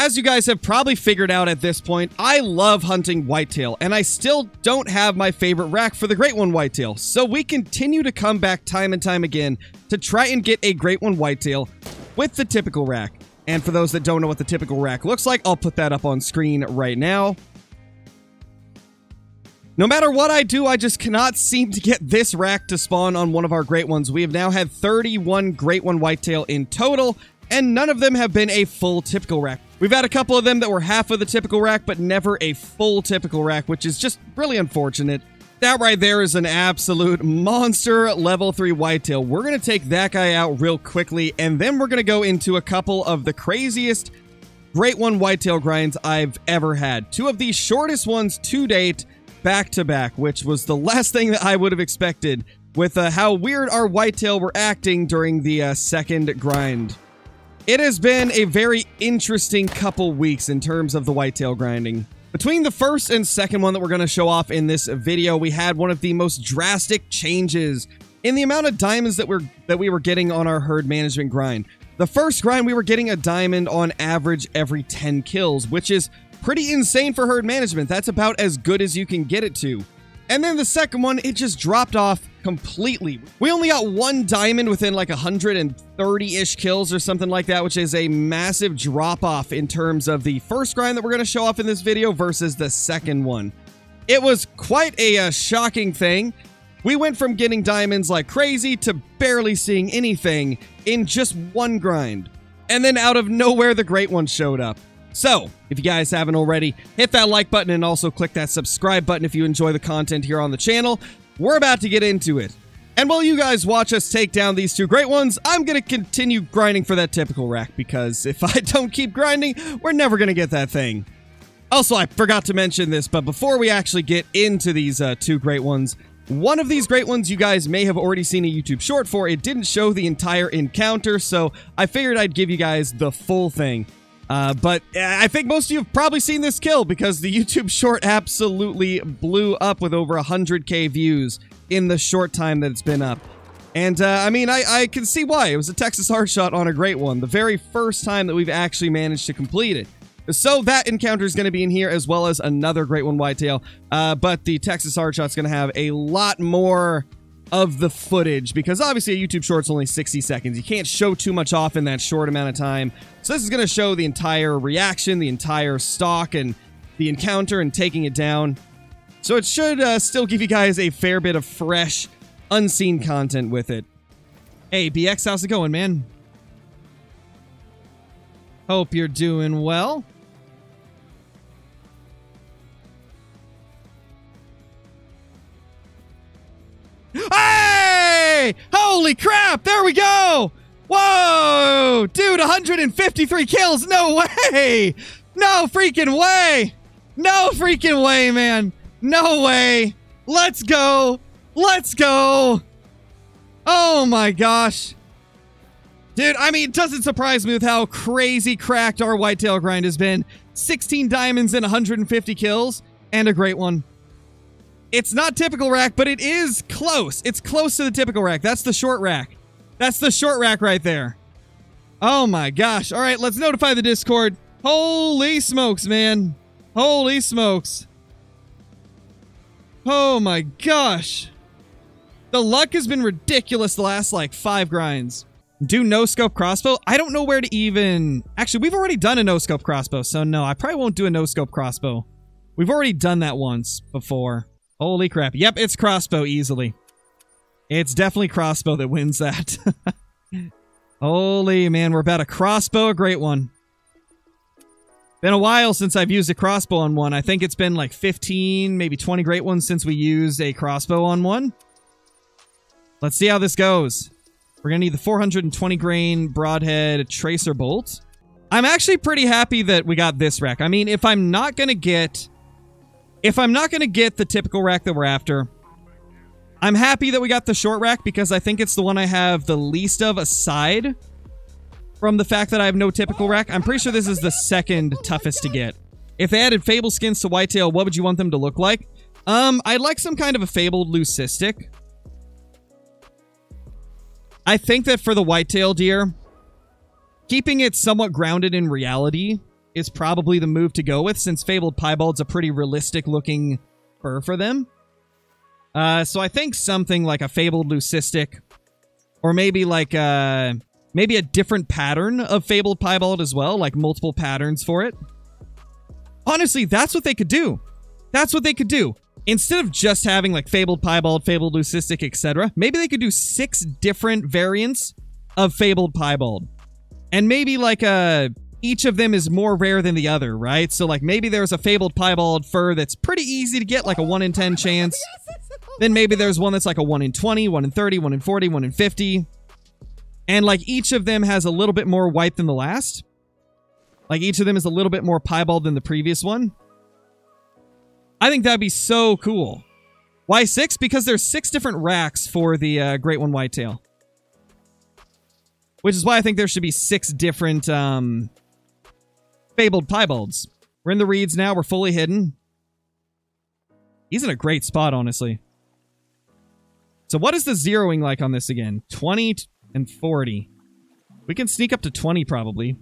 As you guys have probably figured out at this point, I love hunting whitetail, and I still don't have my favorite rack for the Great One whitetail, so we continue to come back time and time again to try and get a Great One whitetail with the typical rack. And for those that don't know what the typical rack looks like, I'll put that up on screen right now. No matter what I do, I just cannot seem to get this rack to spawn on one of our Great Ones. We have now had 31 Great One whitetail in total, and none of them have been a full typical rack. We've had a couple of them that were half of the typical rack, but never a full typical rack, which is just really unfortunate. That right there is an absolute monster level 3 whitetail. We're going to take that guy out real quickly, and then we're going to go into a couple of the craziest Great One whitetail grinds I've ever had. Two of the shortest ones to date, back to back, which was the last thing that I would have expected with how weird our whitetail were acting during the second grind. It has been a very interesting couple weeks in terms of the whitetail grinding. Between the first and second one that we're going to show off in this video, we had one of the most drastic changes in the amount of diamonds that we were getting on our herd management grind. The first grind, we were getting a diamond on average every 10 kills, which is pretty insane for herd management. That's about as good as you can get it to. And then the second one, it just dropped off completely. We only got one diamond within like 130-ish kills or something like that, which is a massive drop-off in terms of the first grind that we're going to show off in this video versus the second one. It was quite a shocking thing. We went from getting diamonds like crazy to barely seeing anything in just one grind. And then out of nowhere, the Great One showed up. So, if you guys haven't already, hit that like button and also click that subscribe button if you enjoy the content here on the channel. We're about to get into it. And while you guys watch us take down these two Great Ones, I'm going to continue grinding for that typical rack, because if I don't keep grinding, we're never going to get that thing. Also, I forgot to mention this, but before we actually get into these two Great Ones, one of these Great Ones you guys may have already seen a YouTube short for. It didn't show the entire encounter, so I figured I'd give you guys the full thing. But I think most of you have probably seen this kill, because the YouTube short absolutely blew up with over 100K views in the short time that it's been up. And, I mean, I can see why. It was a Texas hard shot on a Great One, the very first time that we've actually managed to complete it. So that encounter is going to be in here, as well as another Great One whitetail. But the Texas hard shot's going to have a lot more of the footage, because obviously a YouTube short's only 60 seconds. You can't show too much off in that short amount of time. So this is going to show the entire reaction, the entire stalk, and the encounter and taking it down. So it should still give you guys a fair bit of fresh, unseen content with it. Hey, BX, how's it going, man? Hope you're doing well. Hey! Holy crap! There we go! Whoa! Dude, 153 kills! No way! No freaking way! No freaking way, man! No way! Let's go! Let's go! Oh my gosh. Dude, I mean, it doesn't surprise me with how crazy cracked our whitetail grind has been. 16 diamonds and 150 kills, and a Great One. It's not typical rack, but it is close. It's close to the typical rack. That's the short rack. That's the short rack right there. Oh my gosh. All right, let's notify the Discord. Holy smokes, man. Holy smokes. Oh my gosh. The luck has been ridiculous the last, like, 5 grinds. Do no-scope crossbow? I don't know where to even... Actually, we've already done a no-scope crossbow, so no, I probably won't do a no-scope crossbow. We've already done that once before. Holy crap. Yep, it's crossbow easily. It's definitely crossbow that wins that. Holy man, we're about to crossbow a Great One. Been a while since I've used a crossbow on one. I think it's been like 15, maybe 20 Great Ones since we used a crossbow on one. Let's see how this goes. We're going to need the 420 grain broadhead tracer bolt. I'm actually pretty happy that we got this rack. I mean, if I'm not going to get the typical rack that we're after, I'm happy that we got the short rack, because I think it's the one I have the least of, aside from the fact that I have no typical rack. I'm pretty sure this is the second toughest to get. If they added fable skins to whitetail, what would you want them to look like? I'd like some kind of a fabled leucistic. I think that for the whitetail deer, keeping it somewhat grounded in reality is probably the move to go with, since Fabled Piebald's a pretty realistic-looking fur for them. So I think something like a Fabled Leucistic, or maybe like maybe a different pattern of Fabled Piebald as well, like multiple patterns for it. Honestly, that's what they could do. That's what they could do. Instead of just having like Fabled Piebald, Fabled Leucistic, etc., maybe they could do 6 different variants of Fabled Piebald. And maybe like each of them is more rare than the other, right? So like maybe there's a Fabled Piebald fur that's pretty easy to get, like a 1 in 10 chance. Then maybe there's one that's like a 1 in 20, 1 in 30, 1 in 40, 1 in 50. And like each of them has a little bit more white than the last. Like each of them is a little bit more piebald than the previous one. I think that'd be so cool. Why 6? Because there's 6 different racks for the Great One Whitetail. Which is why I think there should be 6 different Fabled Piebalds. We're in the reeds now. We're fully hidden. He's in a great spot, honestly. So what is the zeroing like on this again? 20 and 40. We can sneak up to 20 probably.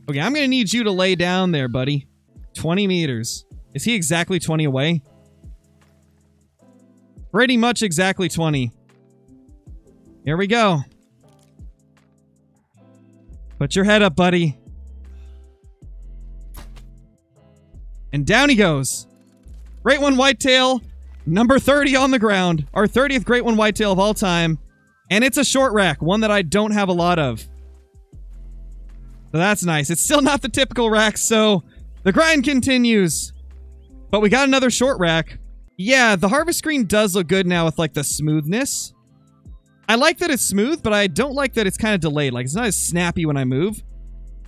Okay, I'm going to need you to lay down there, buddy. 20 meters. Is he exactly 20 away? Pretty much exactly 20. Here we go. Put your head up, buddy. And down he goes. Great One Whitetail, number 30 on the ground. Our 30th Great One Whitetail of all time. And it's a short rack, one that I don't have a lot of. So that's nice. It's still not the typical rack, so the grind continues. But we got another short rack. Yeah, the harvest screen does look good now with like the smoothness. I like that it's smooth, but I don't like that it's kind of delayed. Like it's not as snappy when I move.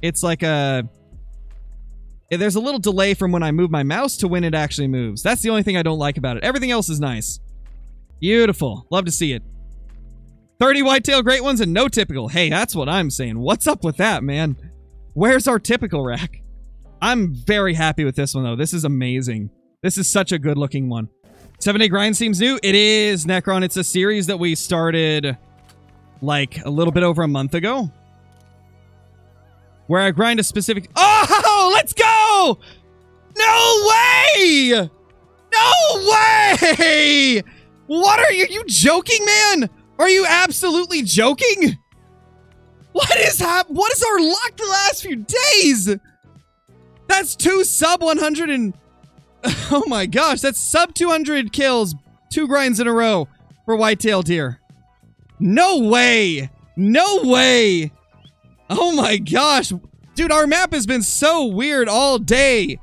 It's like there's a little delay from when I move my mouse to when it actually moves. That's the only thing I don't like about it. Everything else is nice. Beautiful. Love to see it. 30 whitetail great ones and no typical. Hey, that's what I'm saying. What's up with that, man? Where's our typical rack? I'm very happy with this one, though. This is amazing. This is such a good-looking one. 7-day grind seems new. It is, Necron. It's a series that we started, like, a little bit over a month ago. Where I grind a specific... Oh! Let's go! No way! No way! What are you joking, man? Are you absolutely joking? What is our luck the last few days? That's 2 sub 100 and... Oh my gosh, that's sub 200 kills. 2 grinds in a row for whitetail deer. No way! No way! Oh my gosh. Dude, our map has been so weird all day.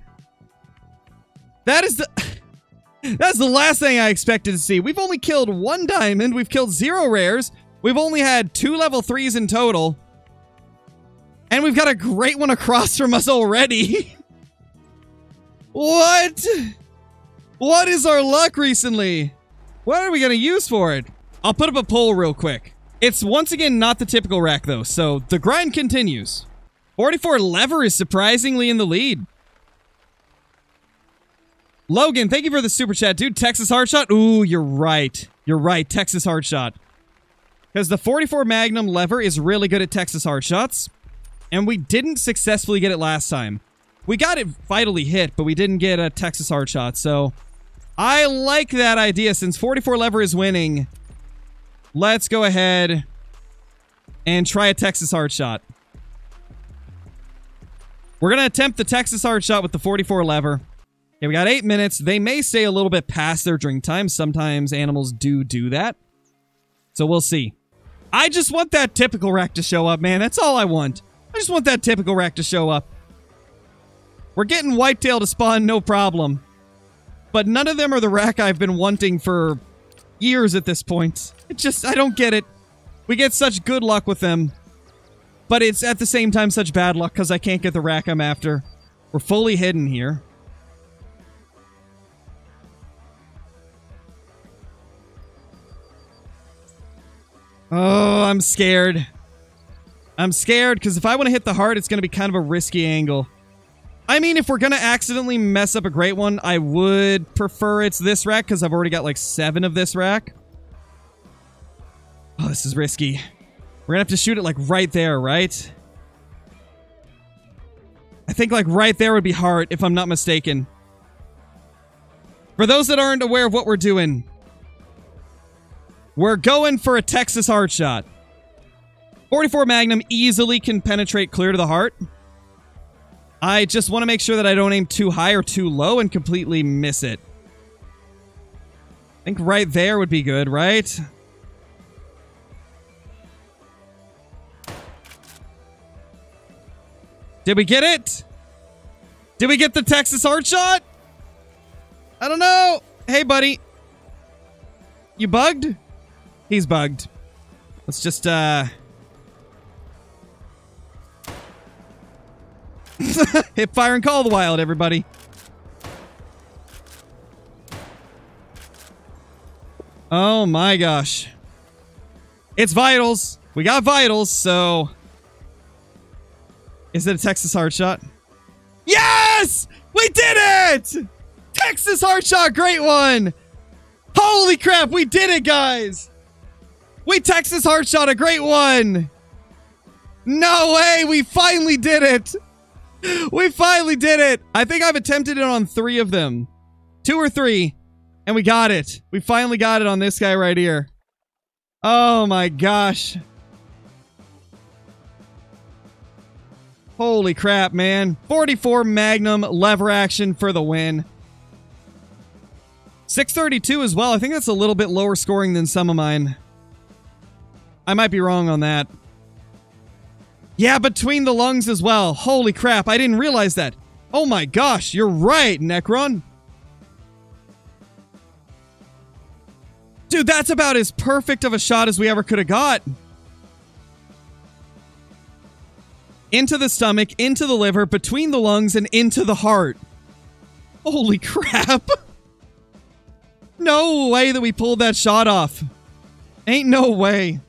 That is the... That's the last thing I expected to see. We've only killed 1 diamond. We've killed 0 rares. We've only had 2 level 3s in total. And we've got a great one across from us already. What? What is our luck recently? What are we going to use for it? I'll put up a poll real quick. It's once again not the typical rack though, so the grind continues. 44 lever is surprisingly in the lead. Logan, thank you for the super chat, dude. Texas hard shot. Ooh, you're right. You're right. Texas hard shot. Because the 44 Magnum lever is really good at Texas hard shots. And we didn't successfully get it last time. We got it vitally hit, but we didn't get a Texas hard shot. So I like that idea. Since 44 lever is winning, let's go ahead and try a Texas hard shot. We're going to attempt the Texas hard shot with the 44 lever. Okay, we got 8 minutes. They may stay a little bit past their drink time. Sometimes animals do that. So we'll see. I just want that typical rack to show up, man. That's all I want. I just want that typical rack to show up. We're getting whitetail to spawn, no problem. But none of them are the rack I've been wanting for years at this point. I don't get it. We get such good luck with them. But it's at the same time such bad luck because I can't get the rack I'm after. We're fully hidden here. Oh, I'm scared. I'm scared because if I want to hit the heart, it's going to be kind of a risky angle. I mean, if we're going to accidentally mess up a great one, I would prefer it's this rack because I've already got like 7 of this rack. Oh, this is risky. We're going to have to shoot it like right there, right? I I think like right there would be heart, if I'm not mistaken. For those that aren't aware of what we're doing, we're going for a Texas heart shot. 44 Magnum easily can penetrate clear to the heart. I just want to make sure that I don't aim too high or too low and completely miss it. I think right there would be good, right? Did we get it? Did we get the Texas heart shot? I don't know. Hey, buddy. You bugged? He's bugged. Let's just, hip fire and call the wild, everybody. Oh my gosh. It's vitals. We got vitals, so... Is it a Texas heart shot? Yes! We did it! Texas heart shot, great one! Holy crap, we did it, guys! We Texas heart shot a great one! No way, we finally did it! We finally did it! I think I've attempted it on 3 of them. 2 or 3. And we got it. We finally got it on this guy right here. Oh my gosh. Holy crap, man. 44 Magnum lever action for the win. 632 as well. I think that's a little bit lower scoring than some of mine. I might be wrong on that. Yeah, between the lungs as well. Holy crap, I didn't realize that. Oh my gosh, you're right, Necron. Dude, that's about as perfect of a shot as we ever could have got. Into the stomach, into the liver, between the lungs, and into the heart. Holy crap. No way that we pulled that shot off. Ain't no way.